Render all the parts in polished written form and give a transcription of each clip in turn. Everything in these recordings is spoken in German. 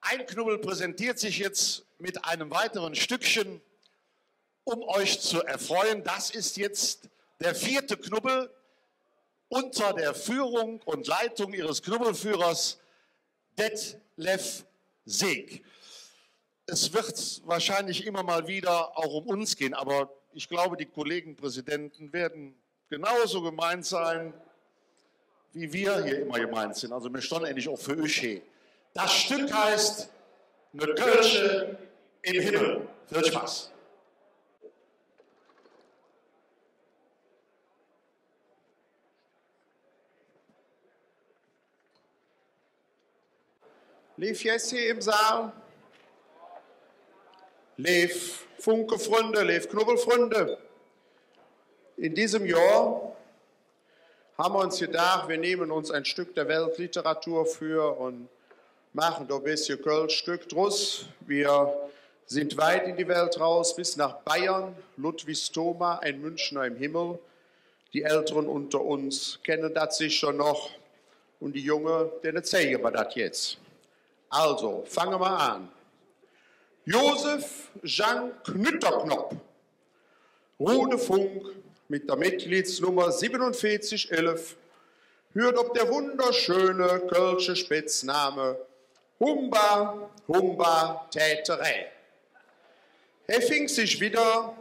Ein Knubbel präsentiert sich jetzt mit einem weiteren Stückchen, um euch zu erfreuen. Das ist jetzt der 4. Knubbel unter der Führung und Leitung ihres Knubbelführers Detlef Seeg. Es wird wahrscheinlich immer mal wieder auch um uns gehen, aber ich glaube, die Kollegen Präsidenten werden genauso gemeint sein, wie wir hier immer gemeint sind. Also wir stehen endlich auch für euch hier. Das Stück heißt "Ne Kölsche im Himmel". Viel Spaß. Lief Jesse im Saal, lief Funke-Freunde, lief Knubbelfreunde. In diesem Jahr haben wir uns gedacht, wir nehmen uns ein Stück der Weltliteratur für und machen da ein bisschen Kölsch-Stück draus. Wir sind weit in die Welt raus, bis nach Bayern, Ludwig Thoma, ein Münchner im Himmel. Die Älteren unter uns kennen das sicher noch und die Jungen, denen zeigen wir das jetzt. Also, fangen wir an. Josef Jean Knütterknopp, Rude Funk mit der Mitgliedsnummer 4711, hört ob der wunderschöne kölsche Spitzname Humba, Humba Täterei. Er fing sich wieder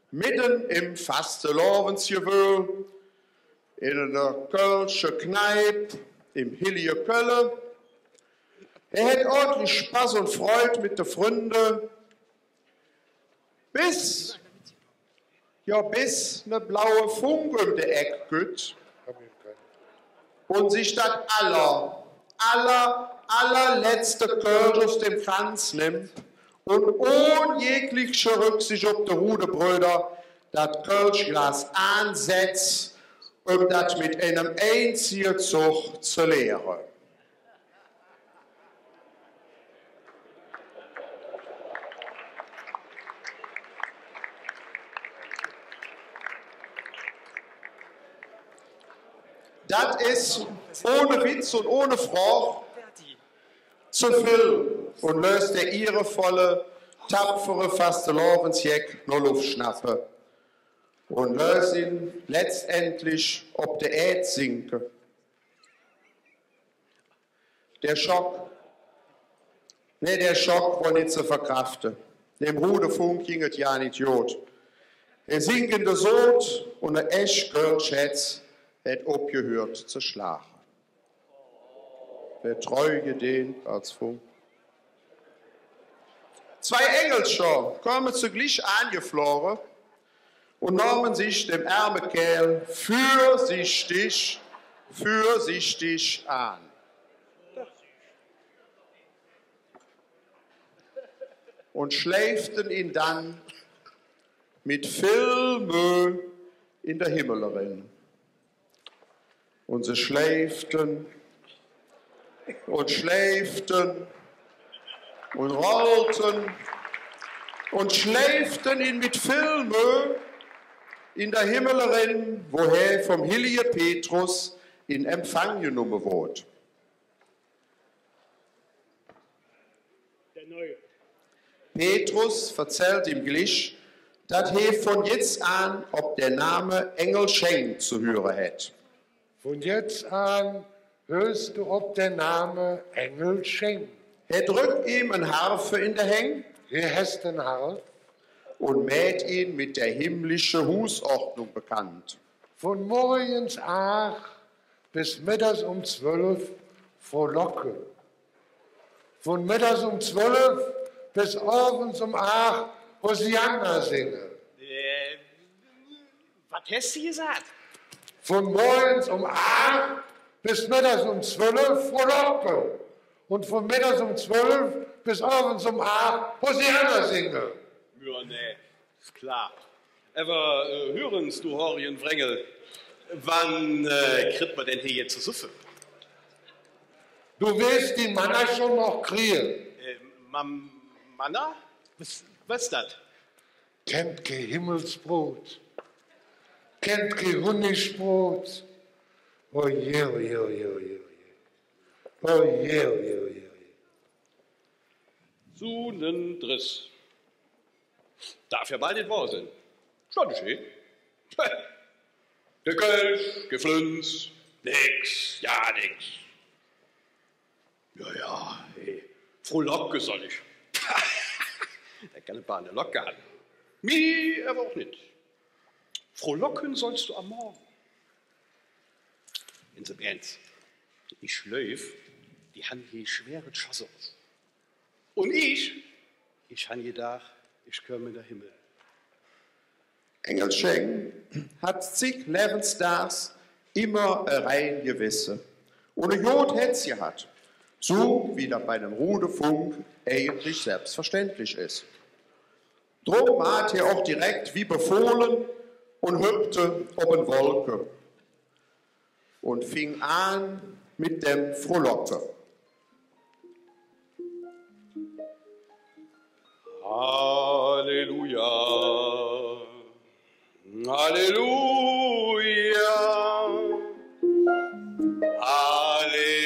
mitten im Fastelovensgewöhl in einer kölsche Kneipe im Hillige Kölle. Er hat ordentlich Spaß und Freude mit den Freunden, bis eine blaue Funke um die Ecke geht und sich das allerletzte Kölsch aus dem Kranz nimmt und ohne jegliche Rücksicht auf die Rudebrüder das Kölschglas ansetzt, um das mit einem einzigen Zug zu leeren. Das ist ohne Witz und ohne Frage zu viel und löst der ehrenvolle, tapfere Fastelovensjeck noch Luft schnappen und löst ihn letztendlich ob der Erd sinken. Der Schock war nicht zu verkraften. Dem Rudefunk ging es ja nicht gut. Der sinkende Sod und der echt Kölsch hat aufgehört zu schlagen. Wer treu gedehnt als Funk. 2 Engelscher kommen zugleich angeflogen und nahmen sich dem armen Kerl vorsichtig an. Und schläften ihn dann mit viel Mühe in der Himmelerin. Und sie schläften und schläften und rollten und schläften ihn mit viel Mühe in der Himmelerin, woher vom Hillige Petrus in Empfang genommen wurde. Der Neue. Petrus erzählt ihm gleich, dass er von jetzt an ob der Name Engel Schenk zu hören hat. Von jetzt an hörst du ob der Name Engel Schenk. Er drückt ihm eine Harfe in der Hänge. Hier hast du eine Harfe. Und mäht ihn mit der himmlischen Husordnung bekannt. Von morgens 8 bis mittags um 12 frohlocke. Von mittags um 12 bis abends um 8 Hosianna singe. Was hast du gesagt? Von morgens um 8 bis mittags um 12 frohlocke. Und von mittags um 12 bis abends um 8 Hosianna singe. Ja, nee, ist klar. Aber hören's, du Horienwrängel, wann kriegt man denn hier jetzt zu Suffe? Du willst die Manna schon noch kriegen. Manna? Was ist das? Kennt kein Himmelsbrot. Kennt kein Honigbrot. Oh je, oh je, oh je, oh je. Oh je, oh je, oh je. Sunendriss. Darf ja bald nicht wahr sein. Stand schön. Gekölsch, Geflünz, nix, ja nix. Ja, hey, frohlocke soll ich. Der kann ein paar eine Locke an. Mir aber auch nicht. Frohlocken sollst du am Morgen. In so Ernst. Ich schläf, die haben hier schwere Chassons. Und ich han gedacht, ich komme in der Himmel. Engel Schenk hat zig Lebensdags immer ein rein Gewisse. Ohne Jod hätt's gehabt. So wie das bei einem Rudefunk eigentlich selbstverständlich ist. Drum hat er auch direkt wie befohlen und hüpfte ob eine Wolke und fing an mit dem Frohlocke. Halleluja, Halleluja, Halleluja,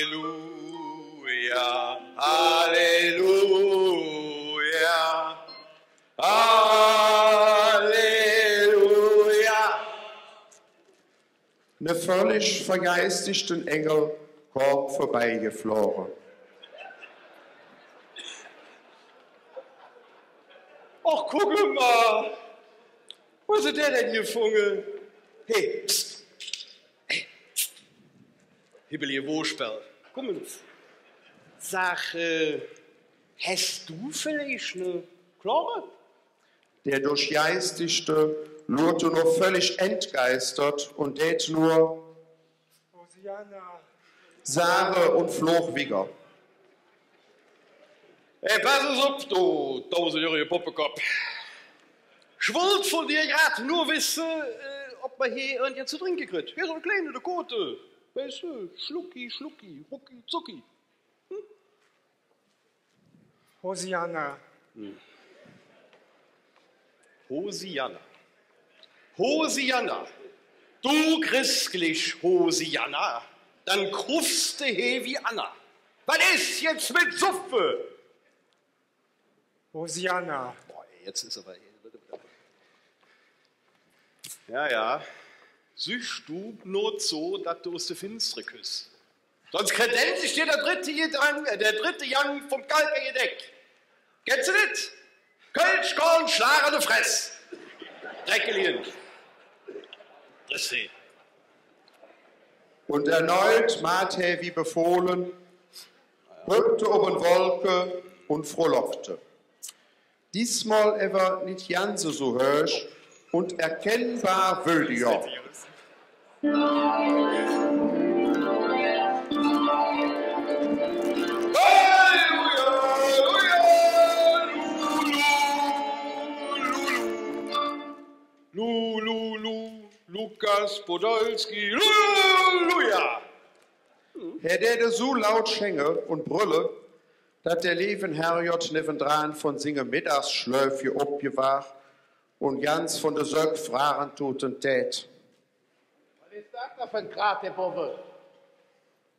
Halleluja, Halleluja. Ne völlig vergeistigten Engel kam vorbeigeflogen. Ach, guck mal. Wo ist der denn gefangen? Hey, pst. Hey, pst. Hibbel, ihr Wohlsperr. Guck mal. Sag, hast du vielleicht eine Klare? Der Durchgeistigte lurte nur völlig entgeistert und tät nur Hosianna. Sare und floch wieder. Hey, pass es auf, du 1000-jährige Puppekopf. Ich wollte von dir gerade nur wissen, ob man hier irgendwas zu trinken kriegt. Hier so eine kleine Kote. Weißt du, Schlucki, Schlucki, Rucki, Zucki. Hosianna. Hosianna. Hosianna. Du christlich Hosianna. Dann krufst du he wie Anna. Was ist jetzt mit Suffe? Hosianna. Boah, jetzt ist aber... Ja. Süchst du nur so, dass du aus der Finstre küsst. Sonst kredenzt sich dir der dritte Young vom Kalker gedeckt. Kennst du nicht? Kölsch, Korn, schlagende Fress. Dreckelien. Das seh. Und erneut Mathe wie befohlen, hüpfte ob eine Wolke und frohlockte. Diesmal aber nicht ganz so höch und erkennbar wöldiger. Lukas Podolski, Halleluja! Herr der so laut schenge und brülle, dass der Leven Herrjot nebendran von singe Mittagsschläufje obgewacht und ganz von der Söck fragen tut und tät. Was ist das da für ein Grat, der Bobbe?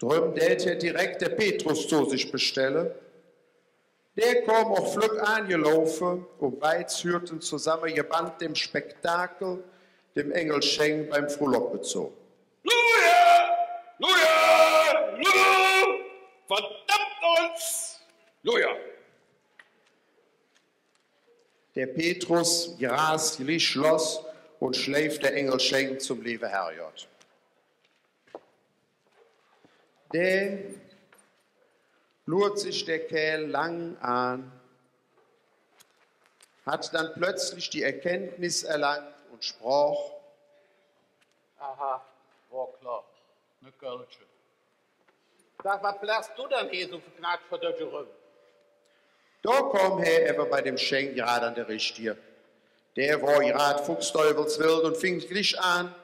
Drüben tät er direkt der Petrus zu sich bestelle. Der kam auch flück angelaufen und beids hörten zusammen gebannt dem Spektakel, dem Engel Schenk beim Frohlock bezogen. Luja! Luja! Luja! Verdammt uns! Luja! Der Petrus grast wie Schloss und schläft der Engel Schenk zum liebe Herrjot. Der lurt sich der Kerl lang an, hat dann plötzlich die Erkenntnis erlangt und sprach: Aha, war klar. Ne Kölsche. Sag, was bläst du denn hier so verknackt vor der Gerümm? Da kam er aber bei dem Schenk gerade an der Richtige. Der war gerade fuchsteufelswild und fing gleich an.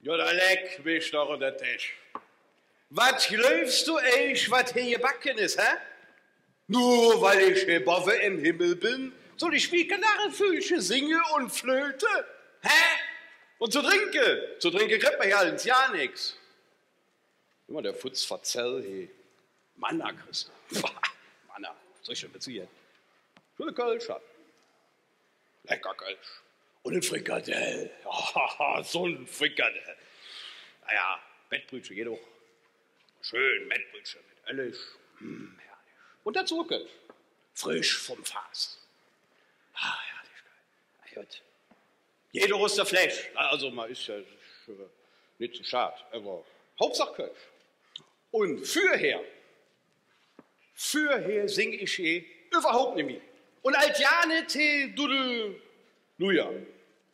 Ja, da leck mich doch unter den Tisch. Was glaubst du eigentlich, was hier gebacken ist, hä? Nur weil ich hier Boffe im Himmel bin, soll ich wie Knarrenfüße singen und flöte? Hä? Und zu trinken kriegt man ja ins Jahr nix. Immer der Futz verzell, hey. Manna, Christa. Manna, soll ich schon beziehen? So eine Kölsch hat. Lecker Kölsch. Und ein Frikadell. Oh, so ein Frikadell. Naja, Mettbrötchen geht auch. Schön Mettbrötchen mit Ellig. Herrlich. Und dazu Kölsch. Frisch vom Fass. Herrlich geil. Gut. Jeder Ruster Fleisch. Also man ist ja nicht so schade. Aber Hauptsache Kölsch. Und fürher sing ich überhaupt nicht mehr. Und alt Jane te Dudel Luja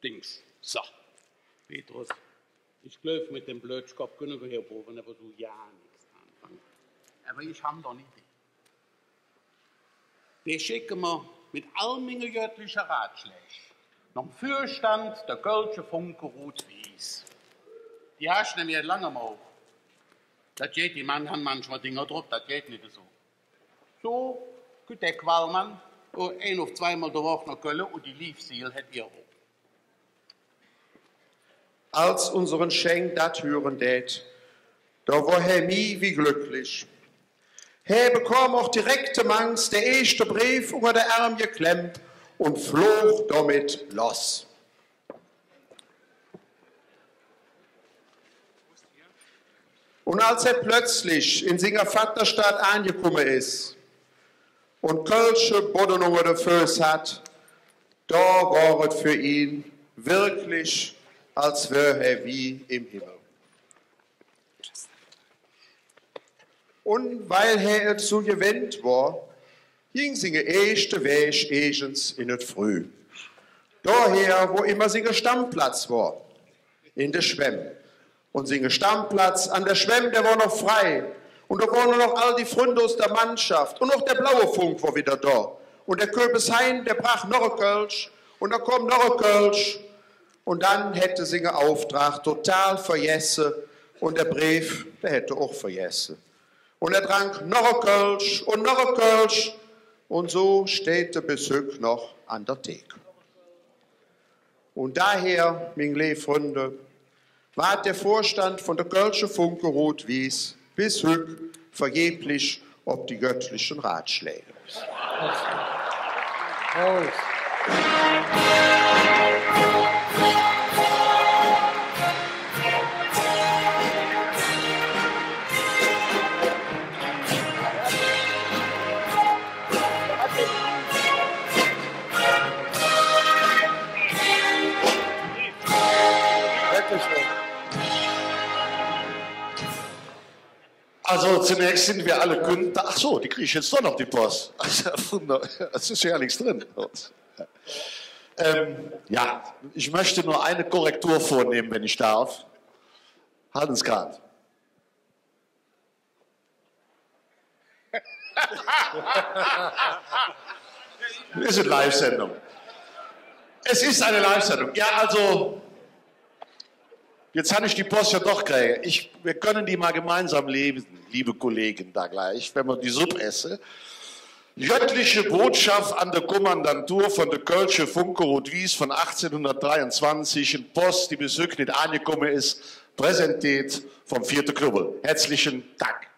Dings. So. Petrus, ich glaube, mit dem Blödskopf können wir hier proben, aber so ja nichts anfangen. Aber ich habe doch eine Idee. Wir schicken wir mit all Menge göttlicher Ratschläge noch einen Fürstand der Kölsche Funke Rot-Wies. Die hast du nämlich lange mal. Das geht, die Mann haben manchmal Dinge drauf, das geht nicht so. So geht der Qualmann ein auf zweimal der Woche nach Köln und die Liefsiel hat ihr auch. Als unseren Schenk dat hören tät, da war Herr mi wie glücklich. Herr bekam auch direkte Mangs der erste Brief unter der Arm geklemmt und flog damit los. Und als er plötzlich in seiner Vaterstadt angekommen ist und Kölsche Boden unter der Füße hat, da war es für ihn wirklich, als wäre er wie im Himmel. Und weil er so gewöhnt war, ging seine erste Weg egens in het Früh. Daher, wo immer sein Stammplatz war, in der Schwemm. Und sein Stammplatz an der Schwemm, der war noch frei. Und da waren noch all die Freunde aus der Mannschaft. Und auch der blaue Funk war wieder da. Und der Köpeshain, der brach noch ein Kölsch. Und da kommt noch ein Kölsch. Und dann hätte sein Auftrag total vergessen. Und der Brief, der hätte auch vergessen. Und er trank noch ein Kölsch und noch ein Kölsch. Und so steht der Besuch noch an der Theke. Und daher, meine Freunde, war der Vorstand von der Kölsche Funke Rot-Wies bis heute vergeblich ob die göttlichen Ratschläge. Also zunächst sind wir alle Kunden. Ach so, die kriege ich jetzt doch noch, die Post. Es ist ja nichts drin. Ja, ich möchte nur eine Korrektur vornehmen, wenn ich darf. Halten Sie gerade. Wir sind Live-Sendung. Es ist eine Live-Sendung. Ja, also, jetzt habe ich die Post ja doch gekriegt. Wir können die mal gemeinsam lesen, liebe Kollegen, da gleich, wenn wir die Suppe essen. Göttliche Botschaft an der Kommandantur von der Kölsche Funke Rot-Wies von 1823 in Post, die bis heute nicht angekommen ist, präsentiert vom 4. Knubbel. Herzlichen Dank.